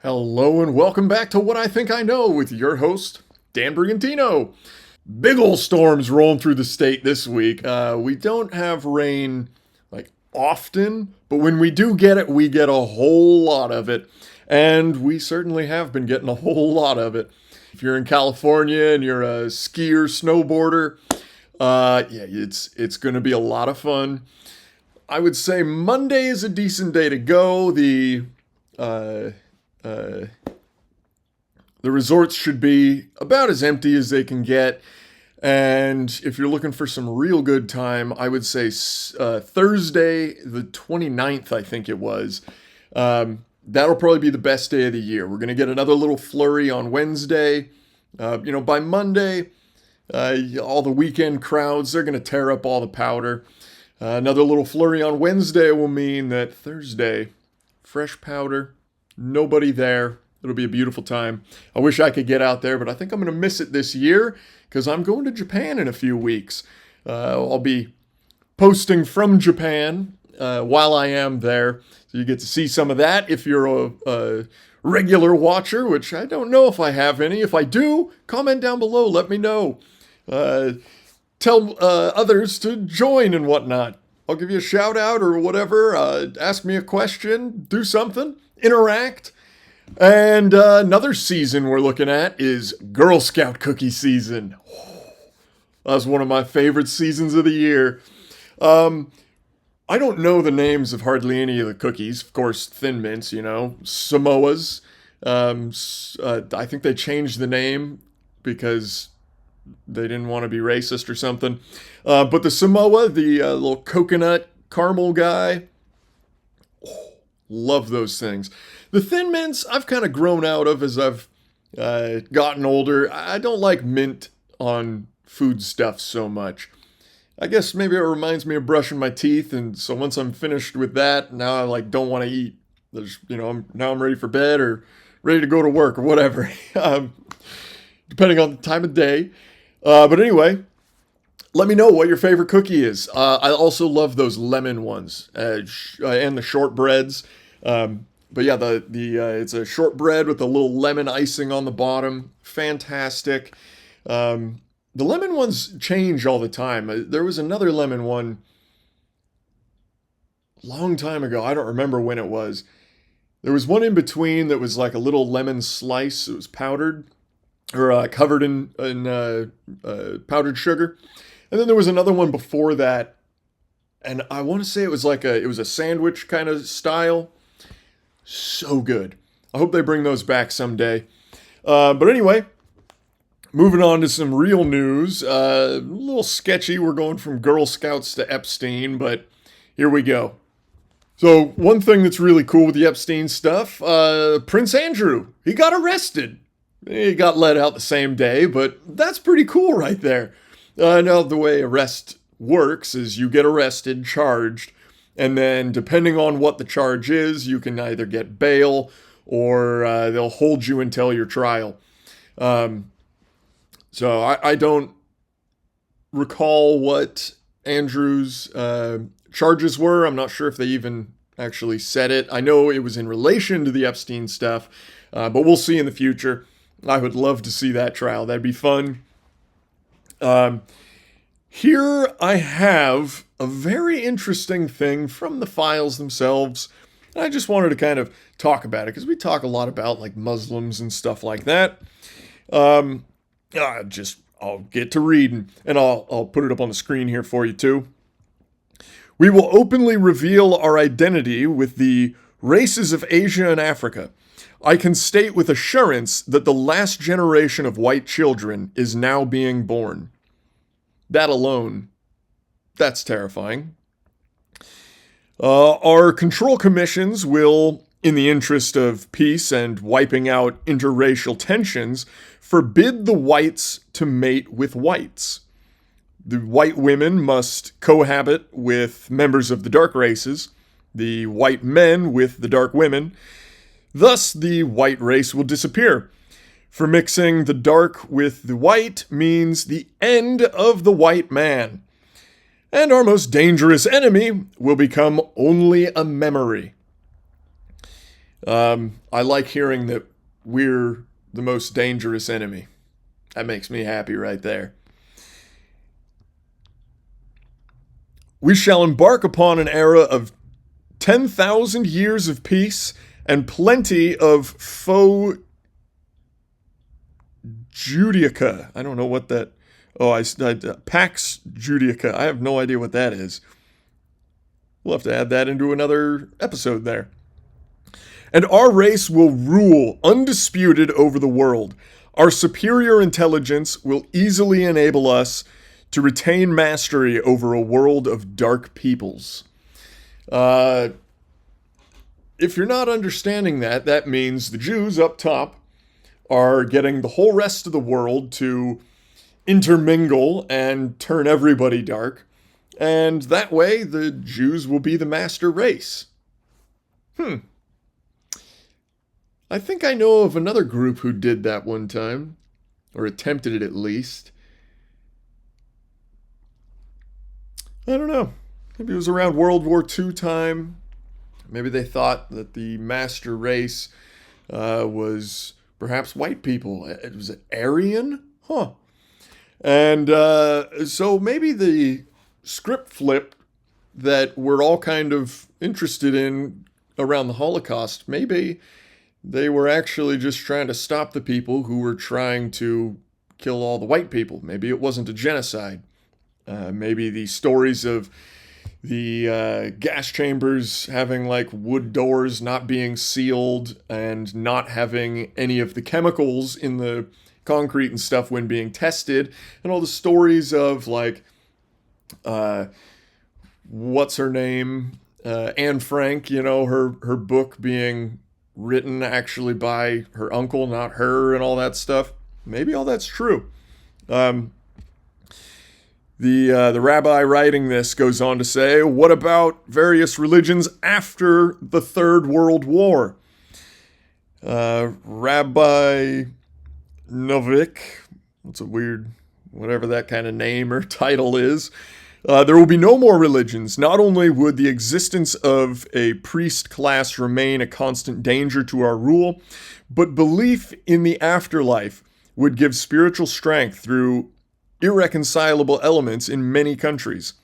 Hello and welcome back to What I Think I Know with your host, Dan Brigantino. Big ol' storms rolling through the state this week. We don't have rain like often, but when we do get it, we get a whole lot of it. And we certainly have been getting a whole lot of it. If you're in California and you're a skier, snowboarder, yeah, it's going to be a lot of fun. I would say Monday is a decent day to go. Uh, uh, the resorts should be about as empty as they can get. And if you're looking for some real good time, I would say Thursday, the 29th, I think it was. That'll probably be the best day of the year. We're going to get another little flurry on Wednesday. By Monday, all the weekend crowds, they're going to tear up all the powder. Another little flurry on Wednesday will mean that Thursday, fresh powder, nobody there. It'll be a beautiful time. I wish I could get out there, but I think I'm going to miss it this year because I'm going to Japan in a few weeks. I'll be posting from Japan while I am there. So you get to see some of that if you're a regular watcher, which I don't know if I have any. If I do, comment down below. Let me know. Tell others to join and whatnot. I'll give you a shout out or whatever. Ask me a question. Do something. Interact. And another season we're looking at is Girl Scout cookie season. That's one of my favorite seasons of the year. I don't know the names of hardly any of the cookies. Of course, Thin Mints, Samoas. I think they changed the name because they didn't want to be racist or something. But the Samoa, the little coconut caramel guy, love those things. The Thin Mints, I've kind of grown out of as I've gotten older. I don't like mint on foodstuffs so much. I guess maybe it reminds me of brushing my teeth, and so once I'm finished with that, now I don't want to eat. Now I'm ready for bed or ready to go to work or whatever, depending on the time of day. But anyway, let me know what your favorite cookie is. I also love those lemon ones and the shortbreads. But yeah, it's a shortbread with a little lemon icing on the bottom. Fantastic. The lemon ones change all the time. There was another lemon one a long time ago. I don't remember when it was. There was one in between that was like a little lemon slice. It was powdered or covered in powdered sugar. And then there was another one before that. And I want to say it was a sandwich kind of style. So good. I hope they bring those back someday. But anyway, moving on to some real news. A little sketchy. We're going from Girl Scouts to Epstein, but here we go. So one thing that's really cool with the Epstein stuff, Prince Andrew, he got arrested. He got let out the same day, but that's pretty cool right there. Now, the way arrest works is you get arrested, charged, and then depending on what the charge is, you can either get bail or they'll hold you until your trial. So I don't recall what Andrew's charges were. I'm not sure if they even actually said it. I know it was in relation to the Epstein stuff, but we'll see in the future. I would love to see that trial. That'd be fun. Here I have a very interesting thing from the files themselves. I just wanted to kind of talk about it because we talk a lot about like Muslims and stuff like that. I'll get to reading and I'll put it up on the screen here for you too. We will openly reveal our identity with the races of Asia and Africa. I can state with assurance that the last generation of white children is now being born. That alone, that's terrifying. Our control commissions will, in the interest of peace and wiping out interracial tensions, forbid the whites to mate with whites. The white women must cohabit with members of the dark races, the white men with the dark women. Thus, the white race will disappear. For mixing the dark with the white means the end of the white man. And our most dangerous enemy will become only a memory. I like hearing that we're the most dangerous enemy. That makes me happy right there. We shall embark upon an era of 10,000 years of peace and plenty of faux Judica. I don't know what that. Oh, Pax Judica. I have no idea what that is. We'll have to add that into another episode there. And our race will rule undisputed over the world. Our superior intelligence will easily enable us to retain mastery over a world of dark peoples. If you're not understanding that, that means the Jews up top are getting the whole rest of the world to intermingle and turn everybody dark. And that way, the Jews will be the master race. I think I know of another group who did that one time, or attempted it at least. I don't know. Maybe it was around World War II time. Maybe they thought that the master race was perhaps white people. It was Aryan? Huh. And so maybe the script flip that we're all kind of interested in around the Holocaust, maybe they were actually just trying to stop the people who were trying to kill all the white people. Maybe it wasn't a genocide. Maybe the stories of the gas chambers having like wood doors not being sealed and not having any of the chemicals in the concrete and stuff when being tested, and all the stories of like what's her name, Anne Frank, you know, her book being written actually by her uncle, not her, and all that stuff. Maybe all that's true. The rabbi writing this goes on to say, what about various religions after the Third World War? Rabbi Novik, that's a weird, whatever that kind of name or title is. There will be no more religions. Not only would the existence of a priest class remain a constant danger to our rule, but belief in the afterlife would give spiritual strength through irreconcilable elements in many countries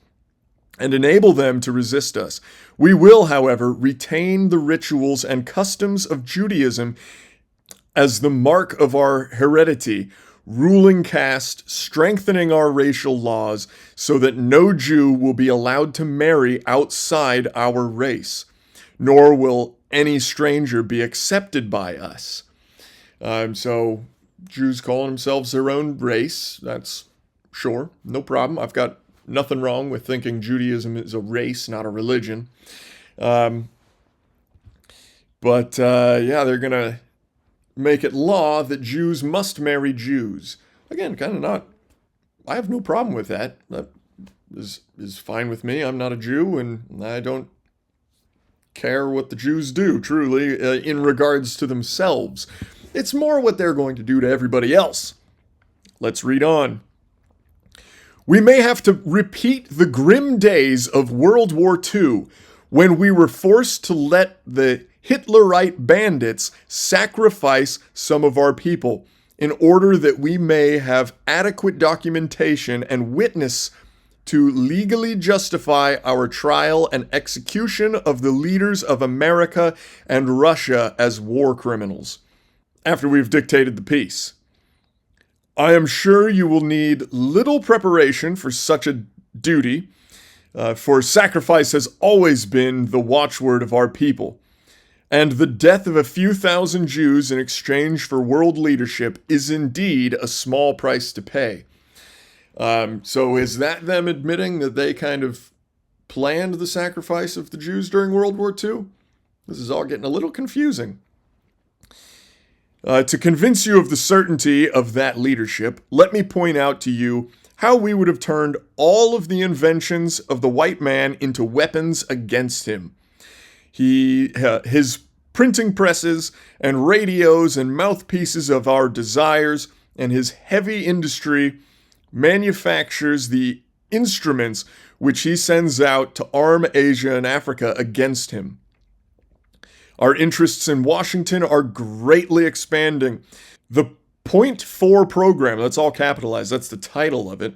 and enable them to resist us. We will, however, retain the rituals and customs of Judaism as the mark of our heredity, ruling caste, strengthening our racial laws so that no Jew will be allowed to marry outside our race, nor will any stranger be accepted by us. So Jews calling themselves their own race, that's sure, no problem. I've got nothing wrong with thinking Judaism is a race, not a religion. But they're going to make it law that Jews must marry Jews. Again, kind of not, I have no problem with that. That is fine with me. I'm not a Jew, and I don't care what the Jews do, truly, in regards to themselves. It's more what they're going to do to everybody else. Let's read on. We may have to repeat the grim days of World War II, when we were forced to let the Hitlerite bandits sacrifice some of our people in order that we may have adequate documentation and witness to legally justify our trial and execution of the leaders of America and Russia as war criminals, after we've dictated the peace. I am sure you will need little preparation for such a duty, for sacrifice has always been the watchword of our people, and the death of a few thousand Jews in exchange for world leadership is indeed a small price to pay. So is that them admitting that they kind of planned the sacrifice of the Jews during World War II? This is all getting a little confusing. To convince you of the certainty of that leadership, let me point out to you how we would have turned all of the inventions of the white man into weapons against him. His printing presses and radios and mouthpieces of our desires, and his heavy industry manufactures the instruments which he sends out to arm Asia and Africa against him. Our interests in Washington are greatly expanding. The Point 4 program, that's all capitalized, that's the title of it,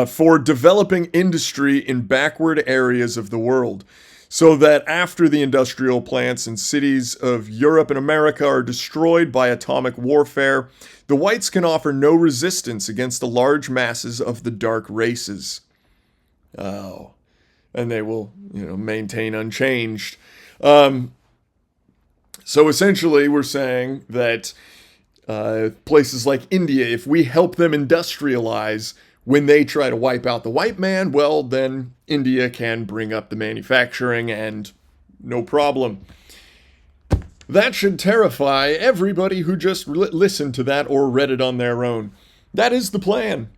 for developing industry in backward areas of the world, so that after the industrial plants and cities of Europe and America are destroyed by atomic warfare, the whites can offer no resistance against the large masses of the dark races. Oh, and they will, maintain unchanged. So essentially, we're saying that places like India, if we help them industrialize, when they try to wipe out the white man, well, then India can bring up the manufacturing and no problem. That should terrify everybody who just listened to that or read it on their own. That is the plan.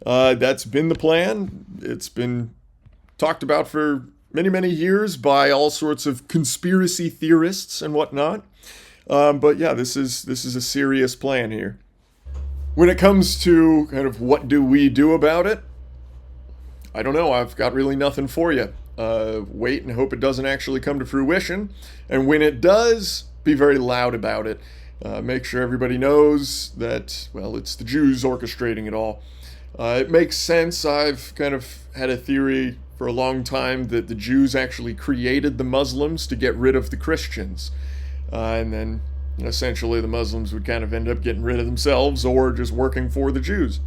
That's been the plan. It's been talked about for many, many years by all sorts of conspiracy theorists and whatnot. But yeah, this is a serious plan here. When it comes to kind of what do we do about it, I don't know. I've got really nothing for you. Wait and hope it doesn't actually come to fruition. And when it does, be very loud about it. Make sure everybody knows that, well, it's the Jews orchestrating it all. It makes sense. I've kind of had a theory for a long time that the Jews actually created the Muslims to get rid of the Christians. And then essentially the Muslims would kind of end up getting rid of themselves or just working for the Jews.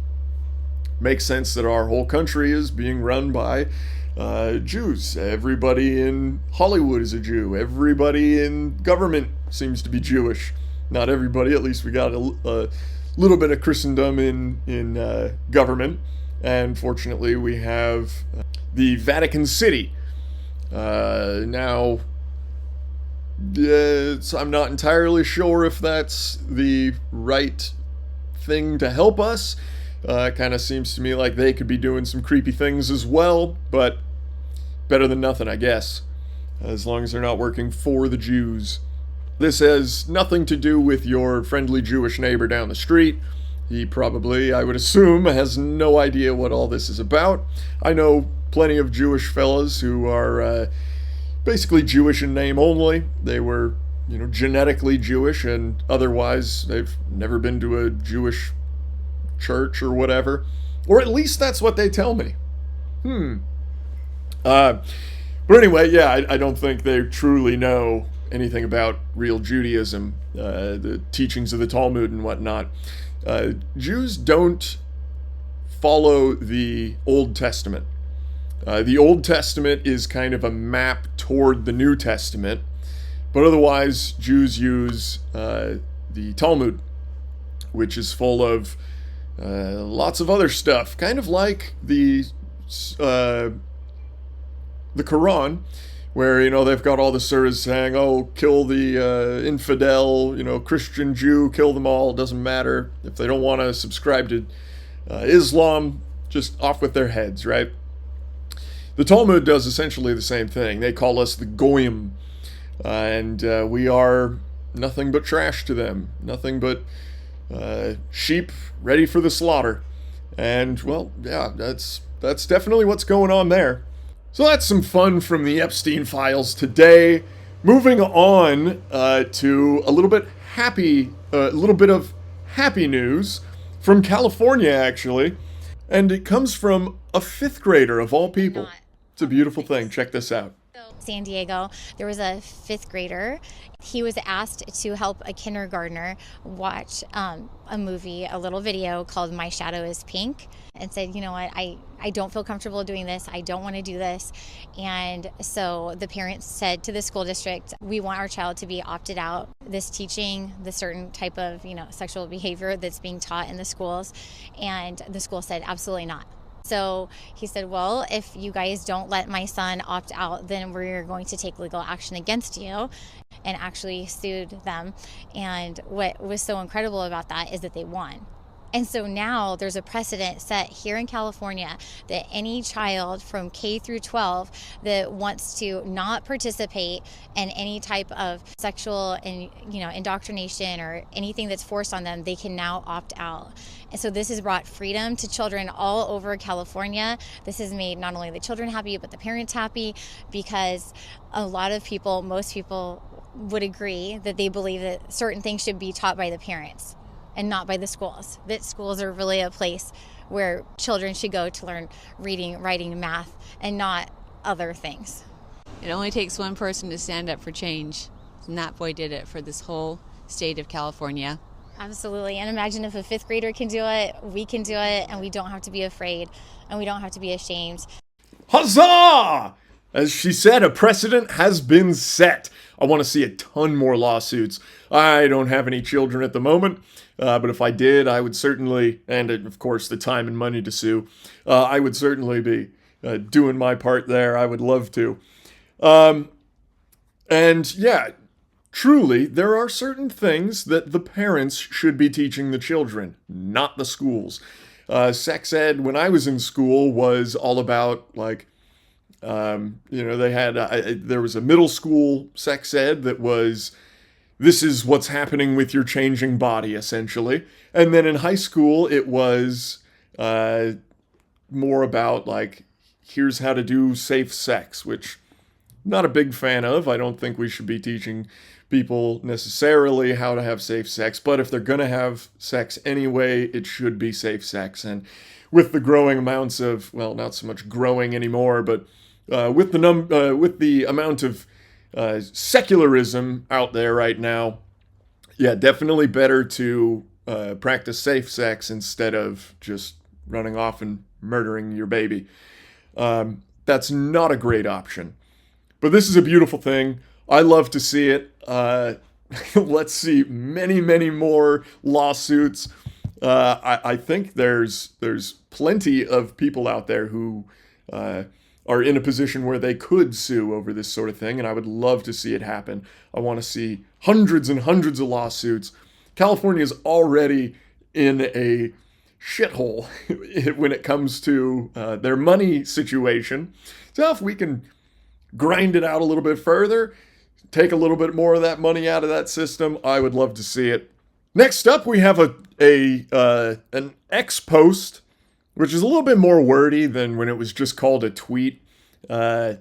Makes sense that our whole country is being run by Jews. Everybody in Hollywood is a Jew. Everybody in government seems to be Jewish. Not everybody, at least we got a little bit of Christendom in government. And fortunately we have the Vatican City. Now, I'm not entirely sure if that's the right thing to help us. Kind of seems to me like they could be doing some creepy things as well, but better than nothing, I guess, as long as they're not working for the Jews. This has nothing to do with your friendly Jewish neighbor down the street. He probably, I would assume, has no idea what all this is about. I know plenty of Jewish fellas who are basically Jewish in name only. They were, genetically Jewish, and otherwise they've never been to a Jewish church or whatever. Or at least that's what they tell me. But anyway, yeah, I don't think they truly know anything about real Judaism, the teachings of the Talmud and whatnot. Jews don't follow the Old Testament. The Old Testament is kind of a map toward the New Testament, but otherwise Jews use the Talmud, which is full of lots of other stuff, kind of like the Quran, where, they've got all the surahs saying, oh, kill the infidel, Christian, Jew, kill them all, doesn't matter. If they don't want to subscribe to Islam, just off with their heads, right? The Talmud does essentially the same thing. They call us the Goyim, and we are nothing but trash to them, nothing but sheep ready for the slaughter. And, well, yeah, that's definitely what's going on there. So that's some fun from the Epstein files today. Moving on to a little bit of happy news from California, actually. And it comes from a 5th grader of all people. It's a beautiful thing. Check this out. San Diego, there was a 5th grader. He was asked to help a kindergartner watch a movie, a little video called My Shadow is Pink, and said, you know what, I don't feel comfortable doing this. I don't want to do this. And so the parents said to the school district, we want our child to be opted out, this teaching the certain type of, sexual behavior that's being taught in the schools. And the school said, absolutely not. So he said, well, if you guys don't let my son opt out, then we're going to take legal action against you, and actually sued them. And what was so incredible about that is that they won. And so now there's a precedent set here in California that any child from K through 12 that wants to not participate in any type of sexual and indoctrination or anything that's forced on them, they can now opt out. And so this has brought freedom to children all over California. This has made not only the children happy, but the parents happy, because a lot of people, most people would agree that they believe that certain things should be taught by the parents and not by the schools. That schools are really a place where children should go to learn reading, writing, math, and not other things. It only takes one person to stand up for change, and that boy did it for this whole state of California. Absolutely. And imagine if a fifth grader can do it, we can do it, and we don't have to be afraid, and we don't have to be ashamed. Huzzah! As she said, a precedent has been set. I want to see a ton more lawsuits. I don't have any children at the moment, but if I did, I would certainly, and of course the time and money to sue, I would certainly be doing my part there. I would love to. And yeah, truly, there are certain things that the parents should be teaching the children, not the schools. Sex ed, when I was in school, was all about, like, they had, there was a middle school sex ed that was, this is what's happening with your changing body, essentially. And then in high school, it was more about, like, here's how to do safe sex, which not a big fan of. I don't think we should be teaching people necessarily how to have safe sex, but if they're going to have sex anyway, it should be safe sex. And with the growing amounts of, well, not so much growing anymore, but with the amount of secularism out there right now, yeah, definitely better to practice safe sex instead of just running off and murdering your baby. That's not a great option. But this is a beautiful thing. I love to see it. Let's see many, many more lawsuits. I think there's plenty of people out there who are in a position where they could sue over this sort of thing, and I would love to see it happen. I want to see hundreds and hundreds of lawsuits. California is already in a shithole when it comes to their money situation. So if we can grind it out a little bit further, take a little bit more of that money out of that system, I would love to see it. Next up, we have an X post, which is a little bit more wordy than when it was just called a tweet. I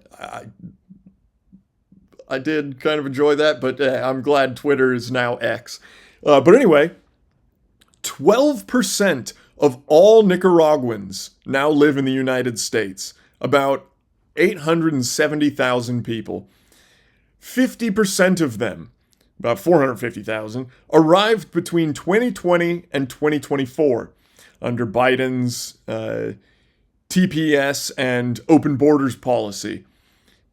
did kind of enjoy that, but I'm glad Twitter is now X. But anyway, 12% of all Nicaraguans now live in the United States. About 870,000 people. 50% of them, about 450,000, arrived between 2020 and 2024 under Biden's TPS and open borders policy.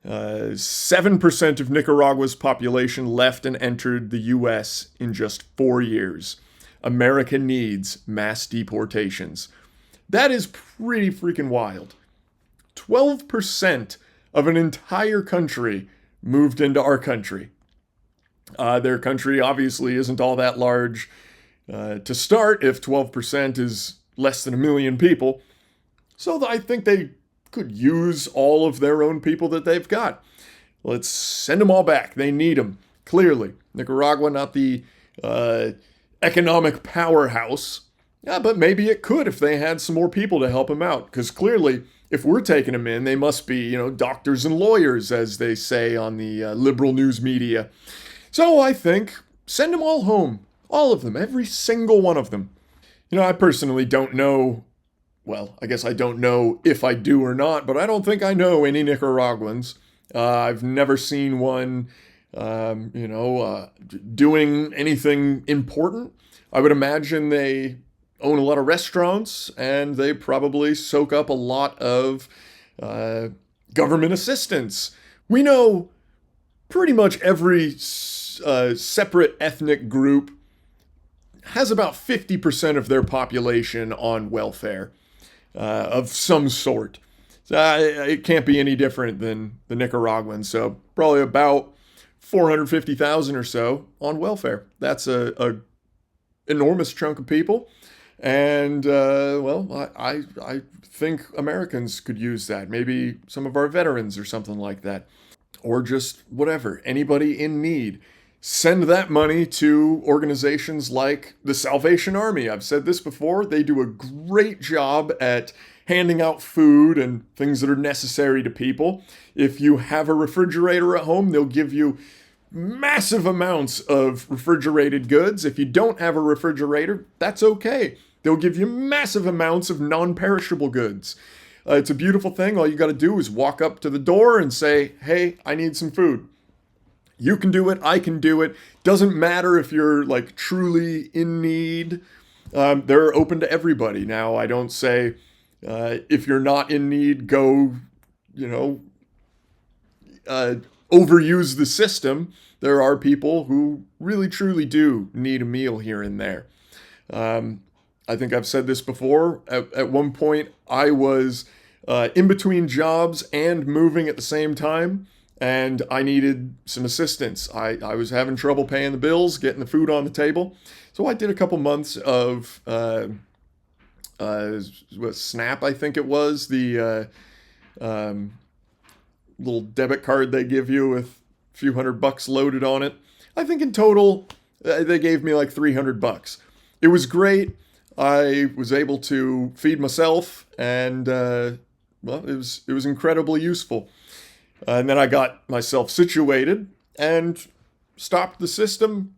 7% of Nicaragua's population left and entered the U.S. in just 4 years. America needs mass deportations. That is pretty freaking wild. 12% of an entire country moved into our country. Their country obviously isn't all that large to start if 12% is less than 1 million people. So I think they could use all of their own people that they've got. Let's send them all back. They need them, clearly. Nicaragua, not the economic powerhouse. Yeah, but maybe it could if they had some more people to help them out. Because clearly, if we're taking them in, they must be, doctors and lawyers, as they say on the liberal news media. So I think send them all home. All of them. Every single one of them. I personally don't know. Well, I guess I don't know if I do or not, but I don't think I know any Nicaraguans. I've never seen one, doing anything important. I would imagine they own a lot of restaurants, and they probably soak up a lot of government assistance. We know pretty much every separate ethnic group has about 50% of their population on welfare of some sort. So it can't be any different than the Nicaraguans. So probably about 450,000 or so on welfare. That's a enormous chunk of people. And, I think Americans could use that. Maybe some of our veterans or something like that. Or just whatever, anybody in need. Send that money to organizations like the Salvation Army. I've said this before. They do a great job at handing out food and things that are necessary to people. If you have a refrigerator at home, they'll give you massive amounts of refrigerated goods. If you don't have a refrigerator, that's okay. They'll give you massive amounts of non-perishable goods. It's a beautiful thing. All you got to do is walk up to the door and say, hey, I need some food. You can do it. I can do it. Doesn't matter if you're like truly in need. They're open to everybody. Now, I don't say if you're not in need, go, overuse the system. There are people who really truly do need a meal here and there. I think I've said this before. At one point, I was in between jobs and moving at the same time, and I needed some assistance. I was having trouble paying the bills, getting the food on the table. So I did a couple months of Snap, I think it was, the little debit card they give you with a few $100 loaded on it. I think in total, they gave me like $300. It was great. I was able to feed myself, and it was incredibly useful. And then I got myself situated and stopped the system,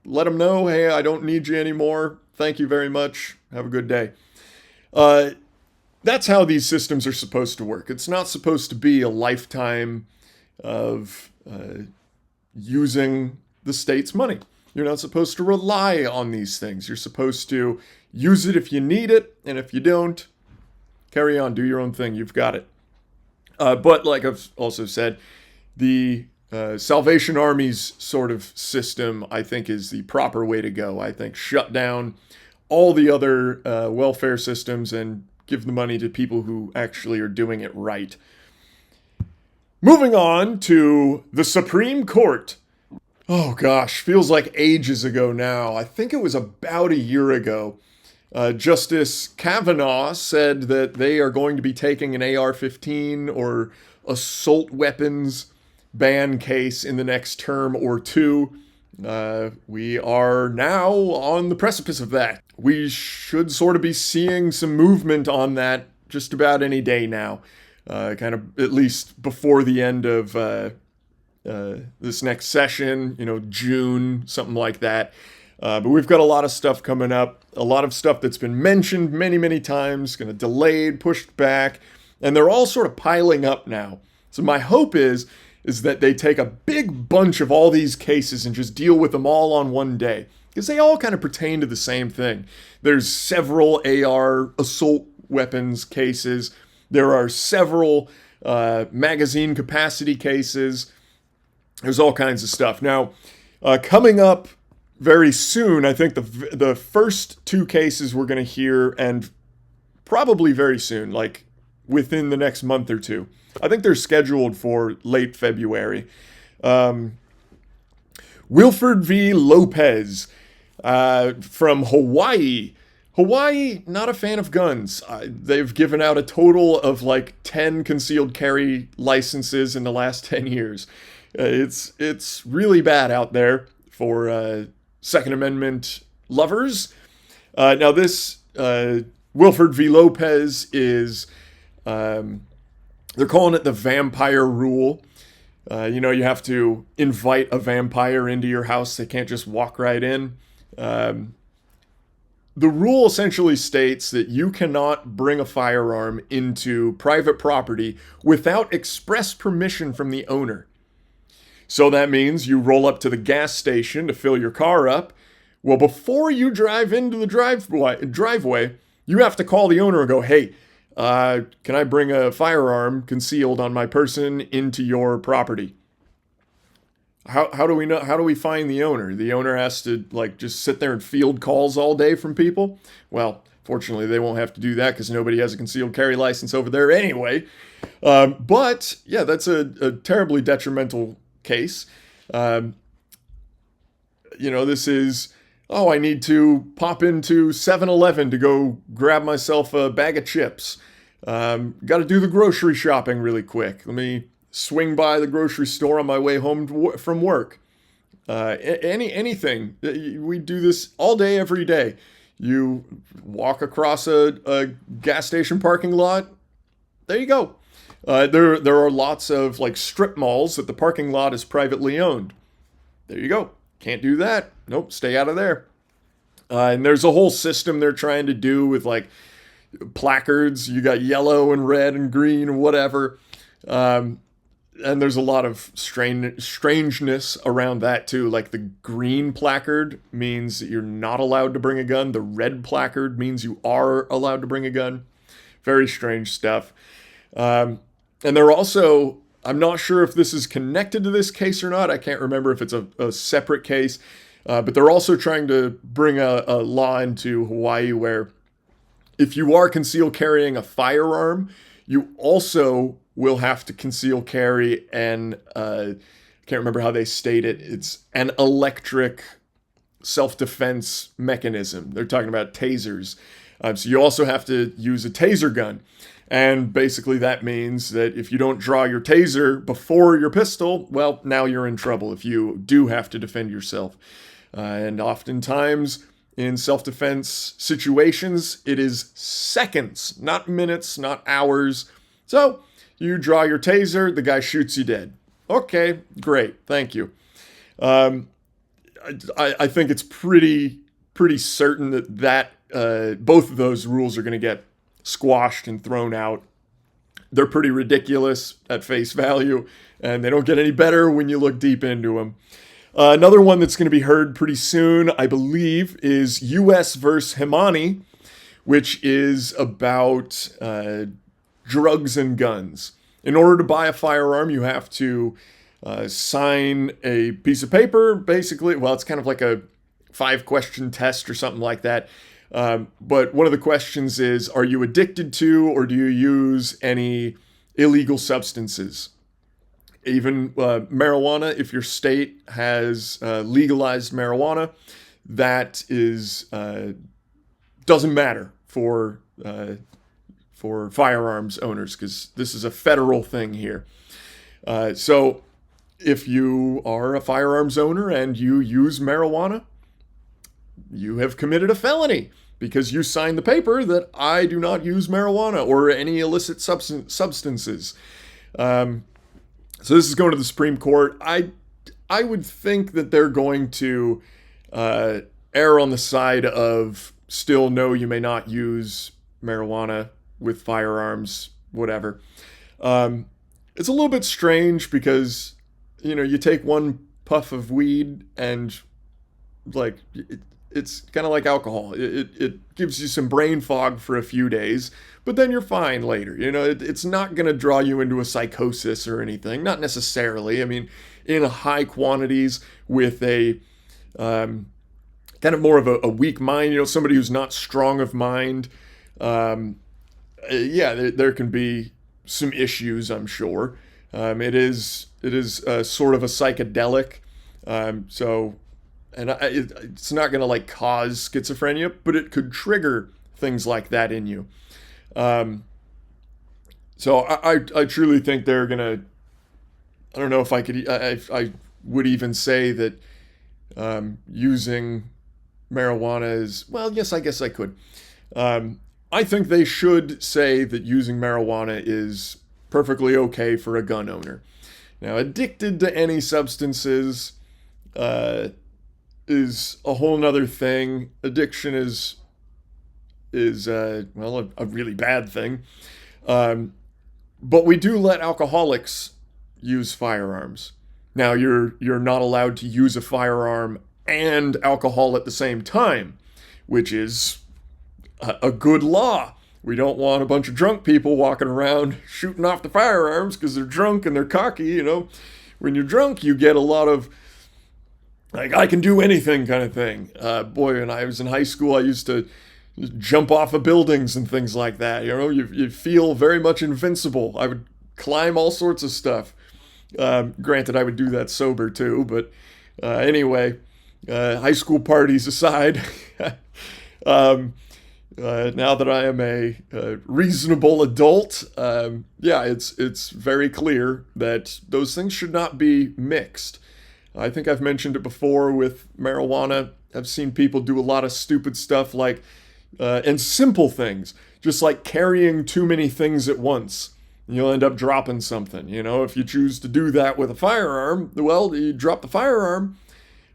let them know, hey, I don't need you anymore. Thank you very much. Have a good day. That's how these systems are supposed to work. It's not supposed to be a lifetime of using the state's money. You're not supposed to rely on these things. You're supposed to use it if you need it, and if you don't, carry on, do your own thing. You've got it. But like I've also said, the Salvation Army's sort of system, I think, is the proper way to go. I think shut down all the other welfare systems and give the money to people who actually are doing it right. Moving on to the Supreme Court. Oh gosh, feels like ages ago now. I think it was about a year ago. Justice Kavanaugh said that they are going to be taking an AR-15 or assault weapons ban case in the next term or two. We are now on the precipice of that. We should sort of be seeing some movement on that just about any day now. Kind of at least before the end of this next session, June, something like that. But we've got a lot of stuff coming up, a lot of stuff that's been mentioned many, many times, kind of delayed, pushed back, and they're all sort of piling up now. So my hope is that they take a big bunch of all these cases and just deal with them all on one day, because they all kind of pertain to the same thing. There's several AR assault weapons cases. There are several magazine capacity cases. There's all kinds of stuff. Now, coming up very soon, I think the first two cases we're going to hear, and probably very soon, like within the next month or two. I think they're scheduled for late February. Wilford v. Lopez from Hawaii. Hawaii, not a fan of guns. They've given out a total of like 10 concealed carry licenses in the last 10 years. It's really bad out there for Second Amendment lovers. Now this Wilford v. Lopez is, they're calling it the vampire rule. You have to invite a vampire into your house. They can't just walk right in. The rule essentially states that you cannot bring a firearm into private property without express permission from the owner. So that means you roll up to the gas station to fill your car up. Well, before you drive into the driveway, you have to call the owner and go, hey, can I bring a firearm concealed on my person into your property? How do we know? How do we find the owner? The owner has to just sit there and field calls all day from people. Well, fortunately, they won't have to do that because nobody has a concealed carry license over there anyway. But yeah, that's a terribly detrimental case. This is Oh, I need to pop into 7-Eleven to go grab myself a bag of chips. Got to do the grocery shopping really quick. Let me swing by the grocery store on my way home from work. Anything. We do this all day, every day. You walk across a gas station parking lot. There you go. There are lots of like strip malls that the parking lot is privately owned. There you go. Can't do that. Nope, stay out of there. And there's a whole system they're trying to do with like placards. You got yellow and red and green and whatever. And there's a lot of strangeness around that too. Like the green placard means that you're not allowed to bring a gun. The red placard means you are allowed to bring a gun. Very strange stuff. And they're also, I'm not sure if this is connected to this case or not. I can't remember if it's a separate case. But they're also trying to bring a law into Hawaii where if you are concealed carrying a firearm, you also will have to conceal carry and I can't remember how they state it. It's an electric self-defense mechanism. They're talking about tasers. So you also have to use a taser gun. And basically that means that if you don't draw your taser before your pistol, well, now you're in trouble if you do have to defend yourself. And oftentimes in self-defense situations, it is seconds, not minutes, not hours. So you draw your taser, the guy shoots you dead. Okay, great, thank you. I think it's pretty certain that both of those rules are going to get squashed and thrown out. They're pretty ridiculous at face value, and they don't get any better when you look deep into them. Another one that's going to be heard pretty soon, I believe, is U.S. versus Himani, which is about drugs and guns. In order to buy a firearm, you have to sign a piece of paper, basically. Well, it's kind of like a 5-question test or something like that. But one of the questions is, are you addicted to or do you use any illegal substances? Even marijuana, if your state has legalized marijuana, that is doesn't matter for firearms owners because this is a federal thing here. So if you are a firearms owner and you use marijuana, you have committed a felony because you signed the paper that I do not use marijuana or any illicit substances. So this is going to the Supreme Court. I would think that they're going to err on the side of still no, you may not use marijuana with firearms, whatever. It's a little bit strange because, you take one puff of weed and like it's kind of like alcohol. It gives you some brain fog for a few days, but then you're fine later. It's not going to draw you into a psychosis or anything. Not necessarily. I mean, in high quantities with a kind of more of a weak mind, somebody who's not strong of mind. There can be some issues, I'm sure. It is sort of a psychedelic. It's not going to like cause schizophrenia, but it could trigger things like that in you. So I truly think they're going to, I don't know if I would even say that using marijuana is, well, yes, I guess I could. I think they should say that using marijuana is perfectly okay for a gun owner. Now, addicted to any substances is a whole nother thing. Addiction is a really bad thing. But we do let alcoholics use firearms. Now, you're not allowed to use a firearm and alcohol at the same time, which is a good law. We don't want a bunch of drunk people walking around shooting off the firearms because they're drunk and they're cocky, When you're drunk, you get a lot of, like, I can do anything kind of thing. Boy, when I was in high school, I used to jump off of buildings and things like that. You feel very much invincible. I would climb all sorts of stuff. Granted, I would do that sober too, but anyway, high school parties aside, um, now that I am a reasonable adult, yeah, it's very clear that those things should not be mixed. I think I've mentioned it before with marijuana. I've seen people do a lot of stupid stuff like, and simple things, just like carrying too many things at once. You'll end up dropping something. You know, if you choose to do that with a firearm, well, you drop the firearm.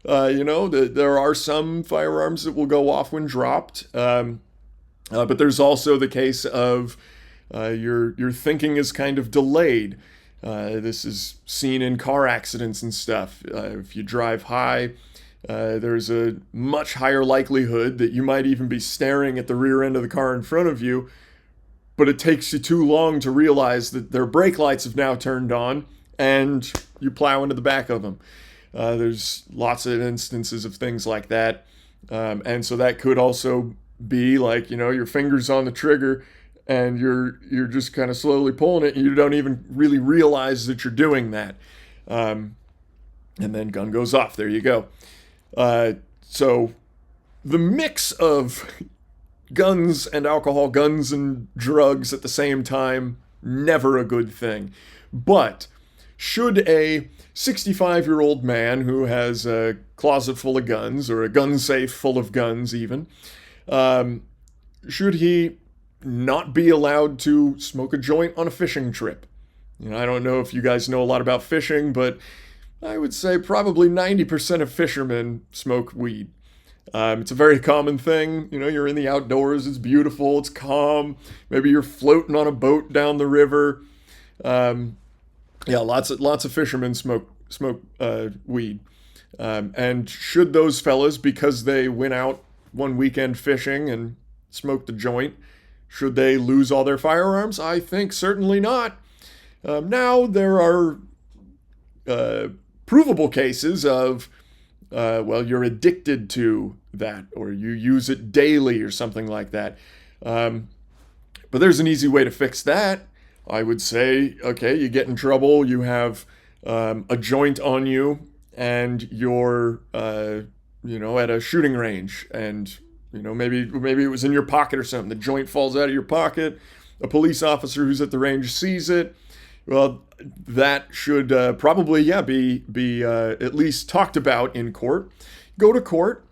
There are some firearms that will go off when dropped. But there's also the case of your thinking is kind of delayed. This is seen in car accidents and stuff. If you drive high, there's a much higher likelihood that you might even be staring at the rear end of the car in front of you, but it takes you too long to realize that their brake lights have now turned on and you plow into the back of them. There's lots of instances of things like that. And so that could also be like, your fingers on the trigger and you're just kind of slowly pulling it and you don't even really realize that you're doing that. And then gun goes off. There you go. So the mix of guns and alcohol, guns and drugs at the same time, never a good thing. But should a 65-year-old man who has a closet full of guns, or a gun safe full of guns even, should he not be allowed to smoke a joint on a fishing trip? I don't know if you guys know a lot about fishing, but I would say probably 90% of fishermen smoke weed. It's a very common thing. You're in the outdoors, it's beautiful, it's calm. Maybe you're floating on a boat down the river. Yeah, lots of fishermen smoke weed. And should those fellas, because they went out one weekend fishing and smoked a joint, should they lose all their firearms? I think certainly not. Now there are provable cases of, you're addicted to that, or you use it daily, or something like that. But there's an easy way to fix that. I would say, okay, you get in trouble, you have a joint on you, and you're, at a shooting range, and maybe it was in your pocket or something. The joint falls out of your pocket. A police officer who's at the range sees it. Well, that should probably, be at least talked about in court. Go to court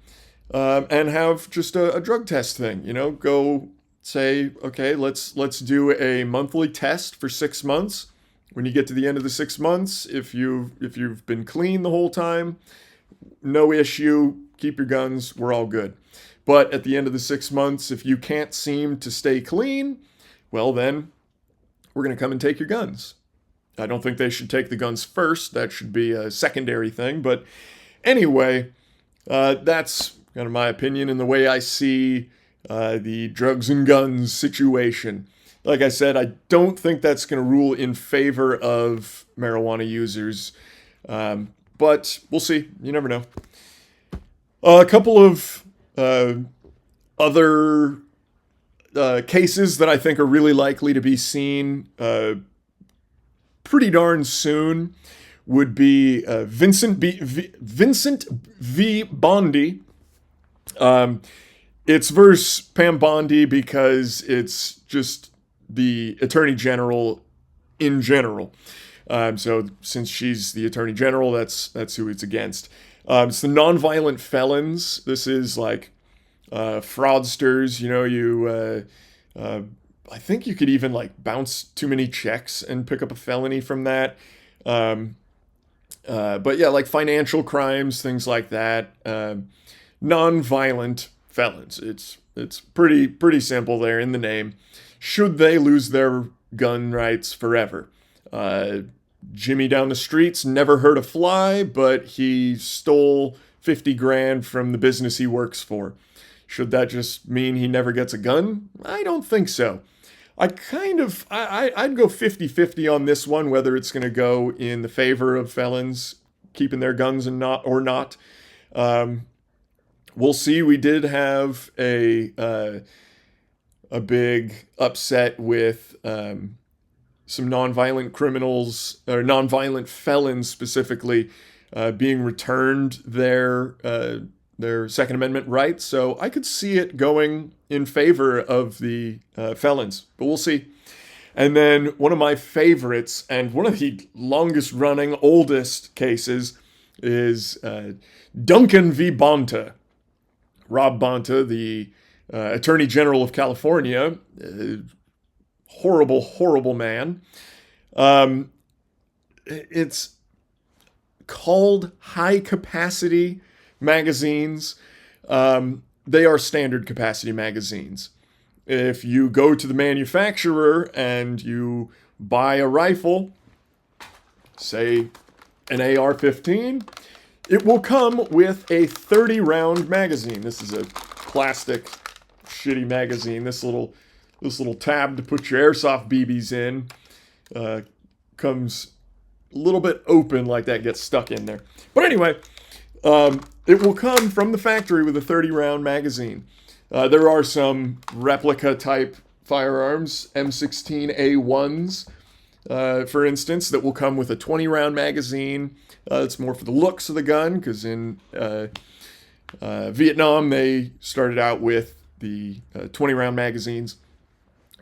and have just a drug test thing. Go say, okay, let's do a monthly test for 6 months. When you get to the end of the 6 months, if you've been clean the whole time, no issue. Keep your guns. We're all good. But at the end of the 6 months, if you can't seem to stay clean, well then, we're going to come and take your guns. I don't think they should take the guns first. That should be a secondary thing. But anyway, that's kind of my opinion and the way I see the drugs and guns situation. Like I said, I don't think that's going to rule in favor of marijuana users. But we'll see. You never know. A couple of other cases that I think are really likely to be seen pretty darn soon would be Vincent V. Bondi. It's versus Pam Bondi because it's just the Attorney General in general. So since she's the Attorney General, that's who it's against. It's the nonviolent felons. This is like fraudsters. I think you could even like bounce too many checks and pick up a felony from that. But yeah, like financial crimes, things like that. Non-violent felons. It's pretty simple there in the name. Should they lose their gun rights forever? Jimmy down the streets never hurt a fly, but he stole 50 grand from the business he works for. Should that just mean he never gets a gun? I don't think so. I'd go 50-50 on this one, whether it's going to go in the favor of felons keeping their guns and not. We'll see. We did have a big upset with some nonviolent criminals, or nonviolent felons specifically, being returned their Second Amendment rights. So I could see it going in favor of the felons, but we'll see. And then one of my favorites and one of the longest running, oldest cases is Duncan v. Bonta. Rob Bonta, the Attorney General of California, horrible, horrible man. It's called high capacity magazines. They are standard capacity magazines. If you go to the manufacturer and you buy a rifle, say an AR-15, it will come with a 30-round magazine. This is a plastic, shitty magazine. This little tab to put your airsoft BBs in comes a little bit open, like that gets stuck in there. But anyway, it will come from the factory with a 30-round magazine. There are some replica type firearms, M16A1s, for instance, that will come with a 20-round magazine. It's more for the looks of the gun, because in Vietnam they started out with the 20-round magazines.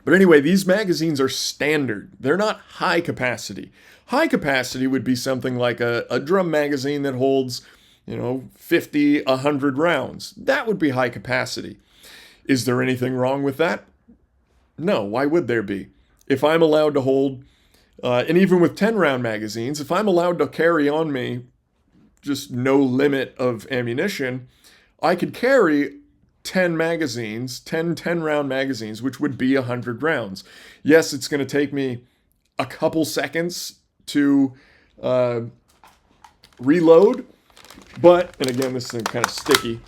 But anyway, these magazines are standard. They're not high capacity. High capacity would be something like a drum magazine that holds, 50, 100 rounds. That would be high capacity. Is there anything wrong with that? No, why would there be? If I'm allowed to hold, and even with 10-round magazines, if I'm allowed to carry on me just no limit of ammunition, I could carry 10 magazines, 10-round magazines, which would be 100 rounds. Yes, it's going to take me a couple seconds to reload, and again, this thing kind of sticky,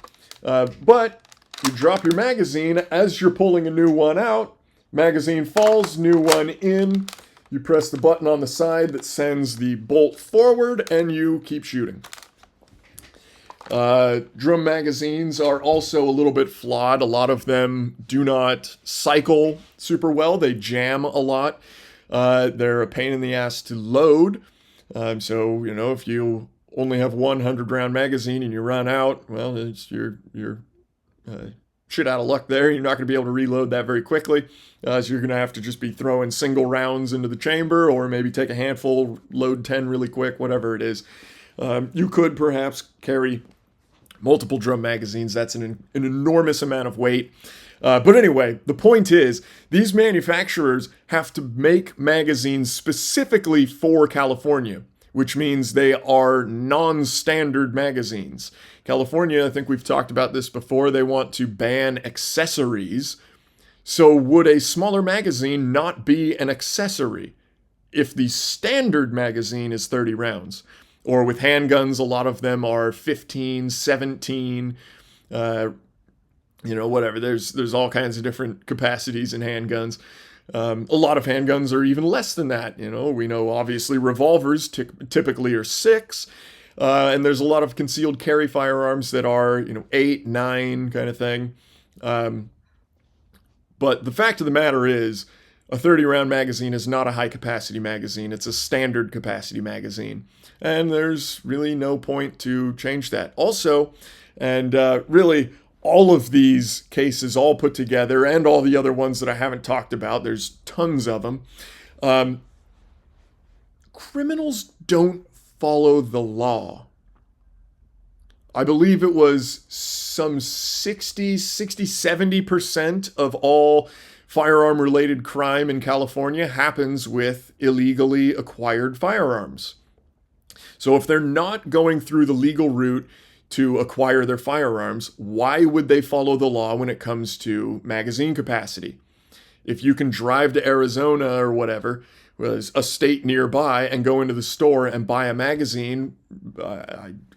but you drop your magazine as you're pulling a new one out, magazine falls, new one in, you press the button on the side that sends the bolt forward, and you keep shooting. Drum magazines are also a little bit flawed. A lot of them do not cycle super well. They jam a lot. They're a pain in the ass to load. So, if you only have 100-round magazine and you run out, well, it's you're shit out of luck there. You're not going to be able to reload that very quickly. So you're going to have to just be throwing single rounds into the chamber, or maybe take a handful, load 10 really quick, whatever it is. You could perhaps carry multiple drum magazines. That's an enormous amount of weight. But anyway, the point is, these manufacturers have to make magazines specifically for California, which means they are non-standard magazines. California, I think we've talked about this before, they want to ban accessories. So would a smaller magazine not be an accessory if the standard magazine is 30 rounds? Or with handguns, a lot of them are 15, 17, whatever. There's all kinds of different capacities in handguns. A lot of handguns are even less than that. We know obviously revolvers typically are 6. And there's a lot of concealed carry firearms that are, 8, 9 kind of thing. But the fact of the matter is, a 30-round magazine is not a high-capacity magazine. It's a standard capacity magazine. And there's really no point to change that. Also, and really, all of these cases all put together, and all the other ones that I haven't talked about, there's tons of them, criminals don't follow the law. I believe it was some 70% of all firearm-related crime in California happens with illegally acquired firearms. So if they're not going through the legal route to acquire their firearms, why would they follow the law when it comes to magazine capacity? If you can drive to Arizona or whatever, a state nearby, and go into the store and buy a magazine,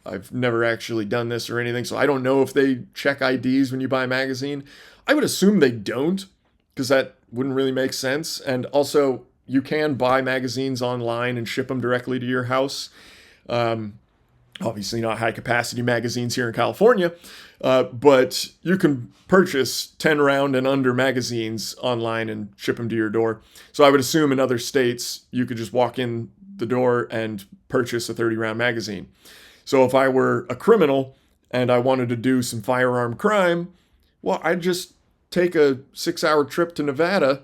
I've never actually done this or anything, so I don't know if they check IDs when you buy a magazine. I would assume they don't, because that wouldn't really make sense. And also, you can buy magazines online and ship them directly to your house. Obviously not high-capacity magazines here in California, but you can purchase 10-round and under magazines online and ship them to your door. So I would assume in other states, you could just walk in the door and purchase a 30-round magazine. So if I were a criminal and I wanted to do some firearm crime, well, I'd just take a 6-hour trip to Nevada,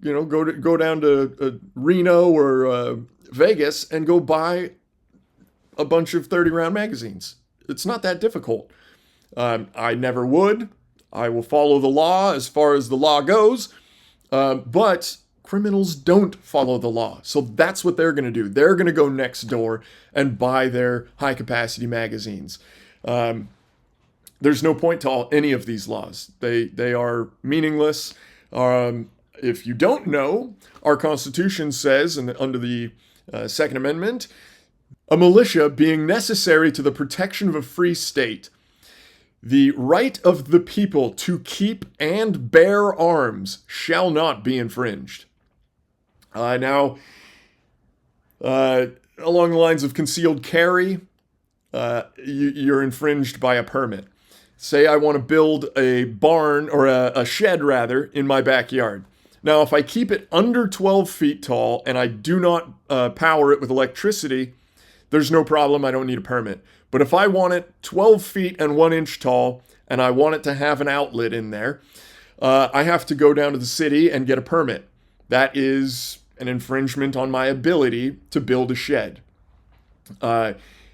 go down to Reno or Vegas and go buy a bunch of 30-round magazines. It's not that difficult. I never would. I will follow the law as far as the law goes. But criminals don't follow the law. So that's what they're going to do. They're going to go next door and buy their high-capacity magazines. There's no point to any of these laws. They are meaningless. If you don't know, our Constitution says, under the Second Amendment, a militia being necessary to the protection of a free state, the right of the people to keep and bear arms shall not be infringed. Now, along the lines of concealed carry, you're infringed by a permit. Say I want to build a barn, or a shed rather, in my backyard. Now, if I keep it under 12 feet tall and I do not power it with electricity, there's no problem. I don't need a permit. But if I want it 12 feet and 1 inch tall and I want it to have an outlet in there, I have to go down to the city and get a permit. That is an infringement on my ability to build a shed.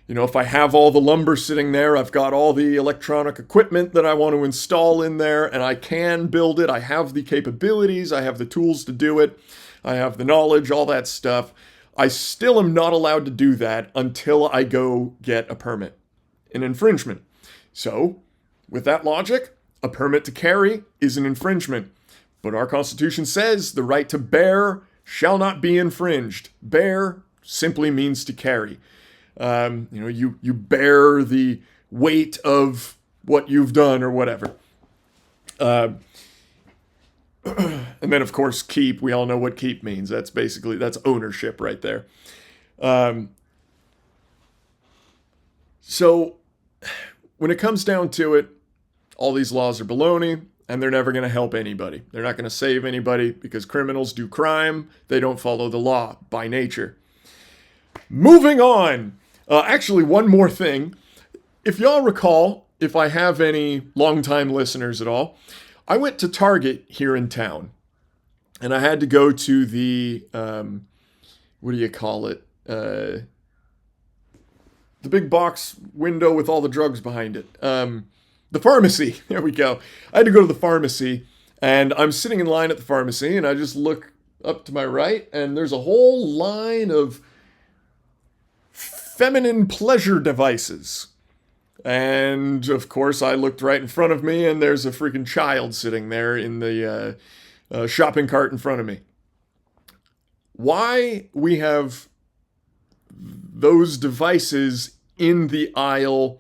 If I have all the lumber sitting there, I've got all the electronic equipment that I want to install in there, and I can build it. I have the capabilities. I have the tools to do it. I have the knowledge, all that stuff. I still am not allowed to do that until I go get a permit. An infringement. So, with that logic, a permit to carry is an infringement. But our Constitution says the right to bear shall not be infringed. Bear simply means to carry. You bear the weight of what you've done or whatever. And then, of course, keep. We all know what keep means. That's ownership right there. So when it comes down to it, all these laws are baloney, and they're never going to help anybody. They're not going to save anybody because criminals do crime. They don't follow the law by nature. Moving on. Actually, one more thing. If y'all recall, if I have any longtime listeners at all, I went to Target here in town, and I had to go to the, what do you call it? The big box window with all the drugs behind it. The pharmacy. There we go. I had to go to the pharmacy, and I'm sitting in line at the pharmacy, and I just look up to my right, and there's a whole line of feminine pleasure devices. And, of course, I looked right in front of me, and there's a freaking child sitting there in the shopping cart in front of me. Why we have those devices in the aisle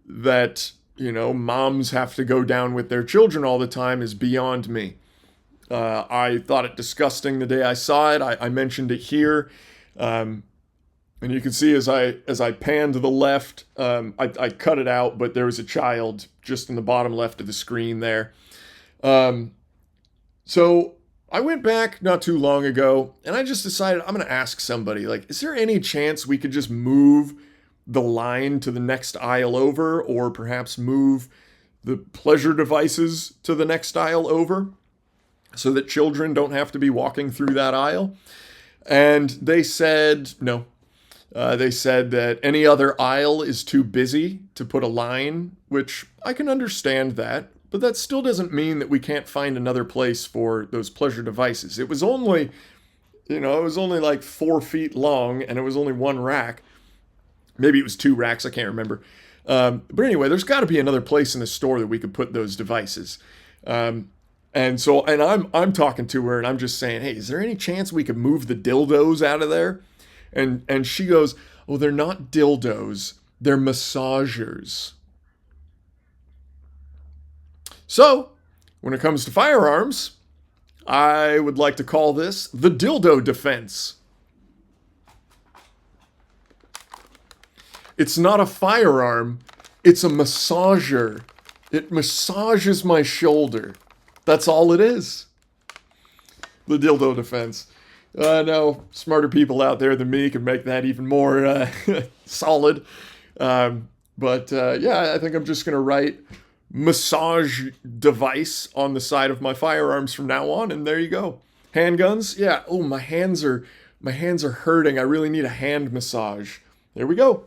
that, moms have to go down with their children all the time is beyond me. I thought it disgusting the day I saw it. I mentioned it here. And you can see as I pan to the left, I cut it out, but there was a child just in the bottom left of the screen there. So I went back not too long ago, and I just decided I'm going to ask somebody, is there any chance we could just move the line to the next aisle over, or perhaps move the pleasure devices to the next aisle over so that children don't have to be walking through that aisle? And they said no. They said that any other aisle is too busy to put a line, which I can understand that, but that still doesn't mean that we can't find another place for those pleasure devices. It was only, like 4 feet long, and it was only one rack. Maybe it was 2 racks, I can't remember. But anyway, there's got to be another place in the store that we could put those devices. And I'm talking to her, and I'm just saying, hey, is there any chance we could move the dildos out of there? And she goes, oh, they're not dildos, they're massagers. So, when it comes to firearms, I would like to call this the dildo defense. It's not a firearm, it's a massager. It massages my shoulder. That's all it is. The dildo defense. No, smarter people out there than me can make that even more solid. Yeah, I think I'm just going to write massage device on the side of my firearms from now on, and there you go. Handguns, yeah. Oh, my hands are hurting. I really need a hand massage. There we go.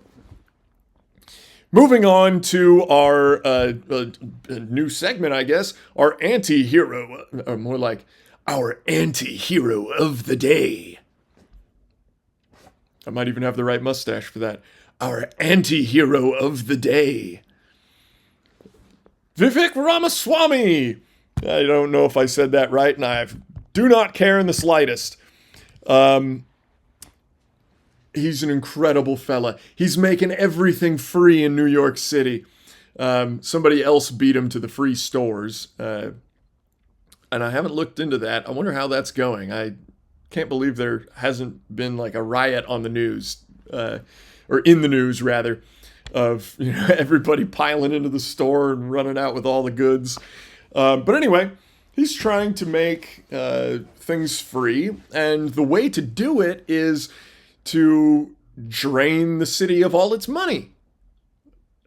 Moving on to our new segment, I guess, our anti-hero, or more like our anti-hero of the day. I might even have the right mustache for that. Our anti-hero of the day. Vivek Ramaswamy. I don't know if I said that right, and I do not care in the slightest. He's an incredible fella. He's making everything free in New York City. Somebody else beat him to the free stores. And I haven't looked into that. I wonder how that's going. I can't believe there hasn't been like a riot on the news, or in the news rather, of everybody piling into the store and running out with all the goods. But anyway, he's trying to make things free, and the way to do it is to drain the city of all its money.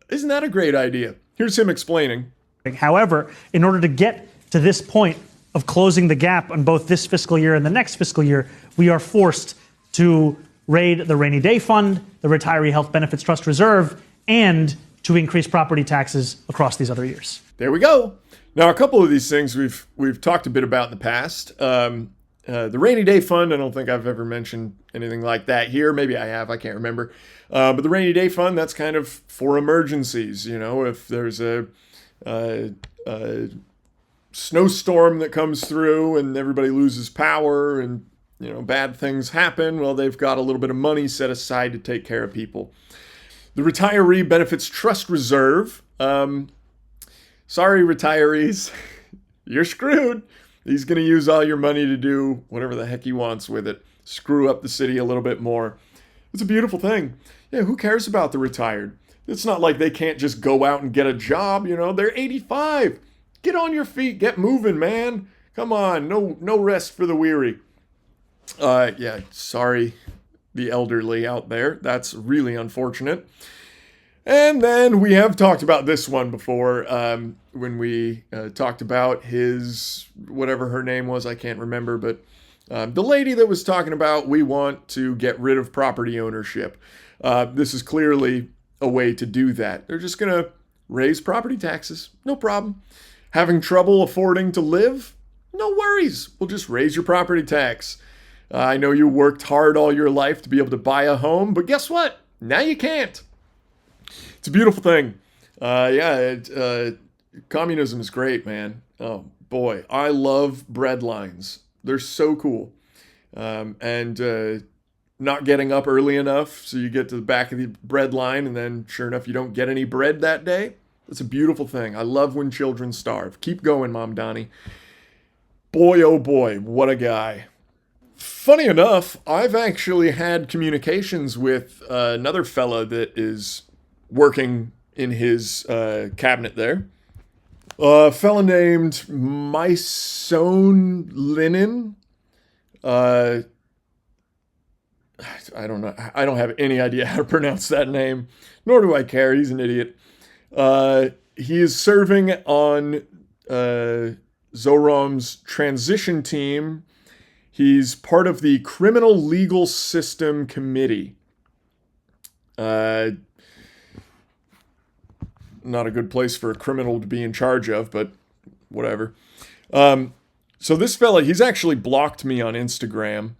Isn't that a great idea? Here's him explaining. However, in order to get to this point of closing the gap on both this fiscal year and the next fiscal year, we are forced to raid the rainy day fund, the retiree health benefits trust reserve, and to increase property taxes across these other years. There we go. Now, a couple of these things we've talked a bit about in the past. The rainy day fund, I don't think I've ever mentioned anything like that here. Maybe I have, I can't remember. But the rainy day fund, that's kind of for emergencies. If there's a snowstorm that comes through and everybody loses power and, bad things happen, well, they've got a little bit of money set aside to take care of people. The retiree benefits trust reserve. Sorry, retirees, you're screwed. He's going to use all your money to do whatever the heck he wants with it. Screw up the city a little bit more. It's a beautiful thing. Yeah, who cares about the retired? It's not like they can't just go out and get a job, They're 85. Get on your feet. Get moving, man. Come on. No rest for the weary. Yeah, sorry, the elderly out there. That's really unfortunate. And then we have talked about this one before when we talked about his, whatever her name was, I can't remember, but the lady that was talking about we want to get rid of property ownership. This is clearly a way to do that. They're just going to raise property taxes. No problem. Having trouble affording to live? No worries. We'll just raise your property tax. I know you worked hard all your life to be able to buy a home, but guess what? Now you can't. It's a beautiful thing. Communism is great, man. Oh, boy. I love bread lines. They're so cool. And not getting up early enough so you get to the back of the bread line and then, sure enough, you don't get any bread that day. That's a beautiful thing. I love when children starve. Keep going, Mamdani. Boy, oh boy, what a guy. Funny enough, I've actually had communications with another fella that is working in his cabinet there. A fella named Mysone Linen. I don't know. I don't have any idea how to pronounce that name, nor do I care. He's an idiot. He is serving on Zorom's transition team. He's part of the Criminal Legal System Committee. Not a good place for a criminal to be in charge of, but whatever. So this fella, he's actually blocked me on Instagram.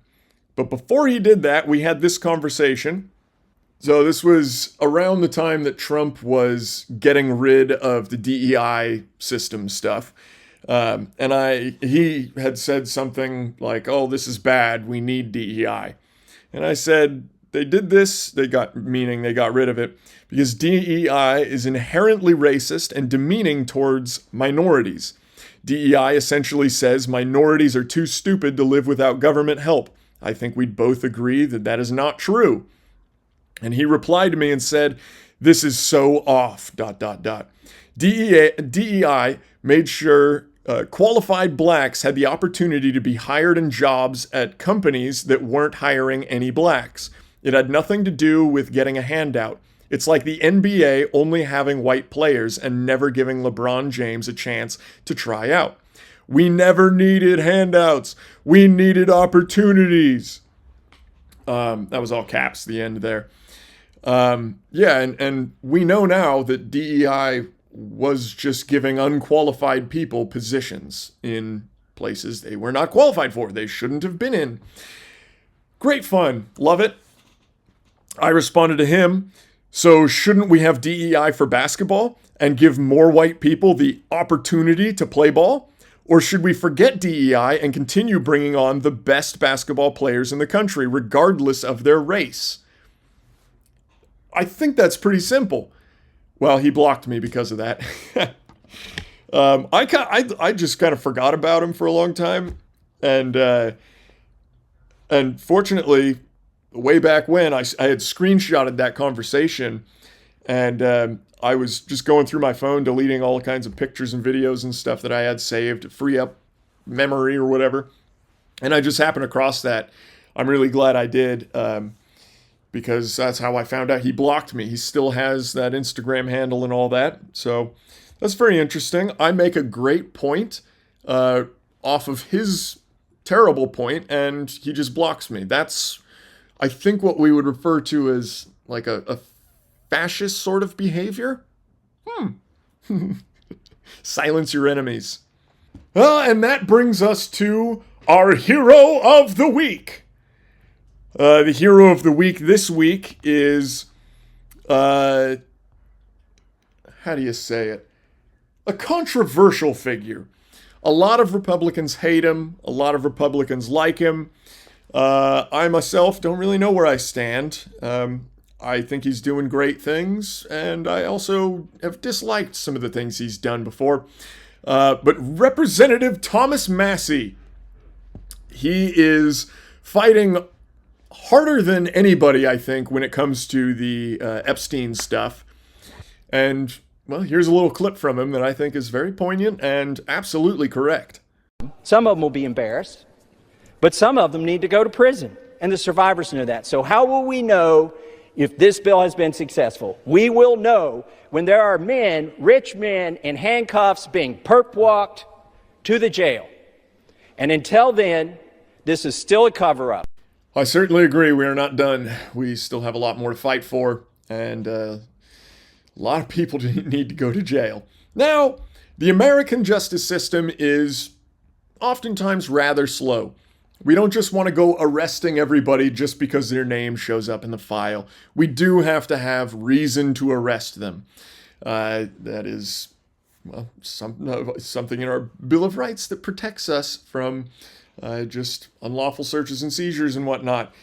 But before he did that, we had this conversation. So this was around the time that Trump was getting rid of the DEI system stuff. He had said something like, oh, this is bad, we need DEI. And I said, they did this, they got rid of it, because DEI is inherently racist and demeaning towards minorities. DEI essentially says minorities are too stupid to live without government help. I think we'd both agree that that is not true. And he replied to me and said, this is so off, ... DEI made sure qualified blacks had the opportunity to be hired in jobs at companies that weren't hiring any blacks. It had nothing to do with getting a handout. It's like the NBA only having white players and never giving LeBron James a chance to try out. We never needed handouts. We needed opportunities. That was all caps, the end there. And we know now that DEI was just giving unqualified people positions in places they were not qualified for. They shouldn't have been in. Great fun. Love it. I responded to him, so shouldn't we have DEI for basketball and give more white people the opportunity to play ball? Or should we forget DEI and continue bringing on the best basketball players in the country, regardless of their race? I think that's pretty simple. Well, he blocked me because of that. I just kind of forgot about him for a long time. And fortunately, way back when, I had screenshotted that conversation, and I was just going through my phone, deleting all kinds of pictures and videos and stuff that I had saved to free up memory or whatever. And I just happened across that. I'm really glad I did, because that's how I found out he blocked me. He still has that Instagram handle and all that. So that's very interesting. I make a great point off of his terrible point, and he just blocks me. That's, I think, what we would refer to as like a fascist sort of behavior. Silence your enemies. And that brings us to our hero of the week. The hero of the week this week is, how do you say it? A controversial figure. A lot of Republicans hate him. A lot of Republicans like him. I myself don't really know where I stand. I think he's doing great things, and I also have disliked some of the things he's done before. But Representative Thomas Massie, he is fighting harder than anybody, I think, when it comes to the Epstein stuff. And, well, here's a little clip from him that I think is very poignant and absolutely correct. Some of them will be embarrassed, but some of them need to go to prison, and the survivors know that. So how will we know if this bill has been successful? We will know when there are men, rich men, in handcuffs being perp-walked to the jail. And until then, this is still a cover-up. I certainly agree. We are not done. We still have a lot more to fight for, and a lot of people need to go to jail. Now, the American justice system is oftentimes rather slow. We don't just want to go arresting everybody just because their name shows up in the file. We do have to have reason to arrest them. That is, well, something in our Bill of Rights that protects us from just unlawful searches and seizures and whatnot.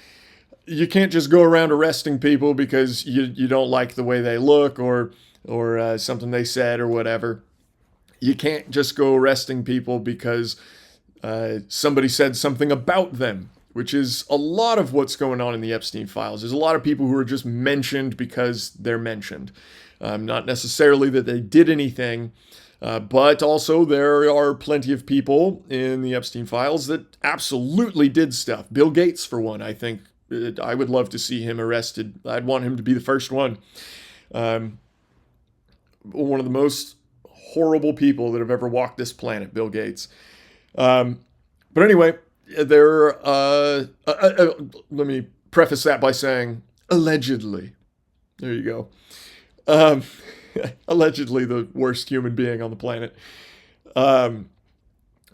You can't just go around arresting people because you don't like the way they look or something they said or whatever. You can't just go arresting people because somebody said something about them, which is a lot of what's going on in the Epstein files. There's a lot of people who are just mentioned because they're mentioned. Not necessarily that they did anything, but also there are plenty of people in the Epstein files that absolutely did stuff. Bill Gates, for one, I think I would love to see him arrested. I'd want him to be the first one. One of the most horrible people that have ever walked this planet, Bill Gates. But anyway, let me preface that by saying, allegedly. There you go. Allegedly the worst human being on the planet. But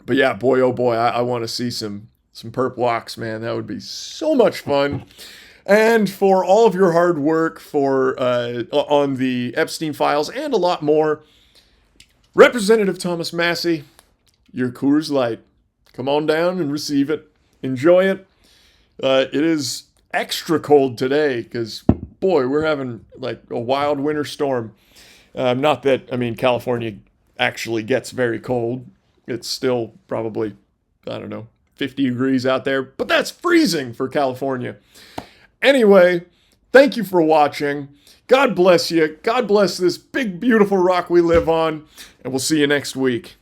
yeah, boy, oh boy, I want to see some perp walks, man. That would be so much fun. And for all of your hard work on the Epstein files and a lot more, Representative Thomas Massie, your Coors Light. Come on down and receive it. Enjoy it. It is extra cold today because, boy, we're having like a wild winter storm. Not that, California actually gets very cold. It's still probably, 50 degrees out there, but that's freezing for California. Anyway, thank you for watching. God bless you. God bless this big, beautiful rock we live on, and we'll see you next week.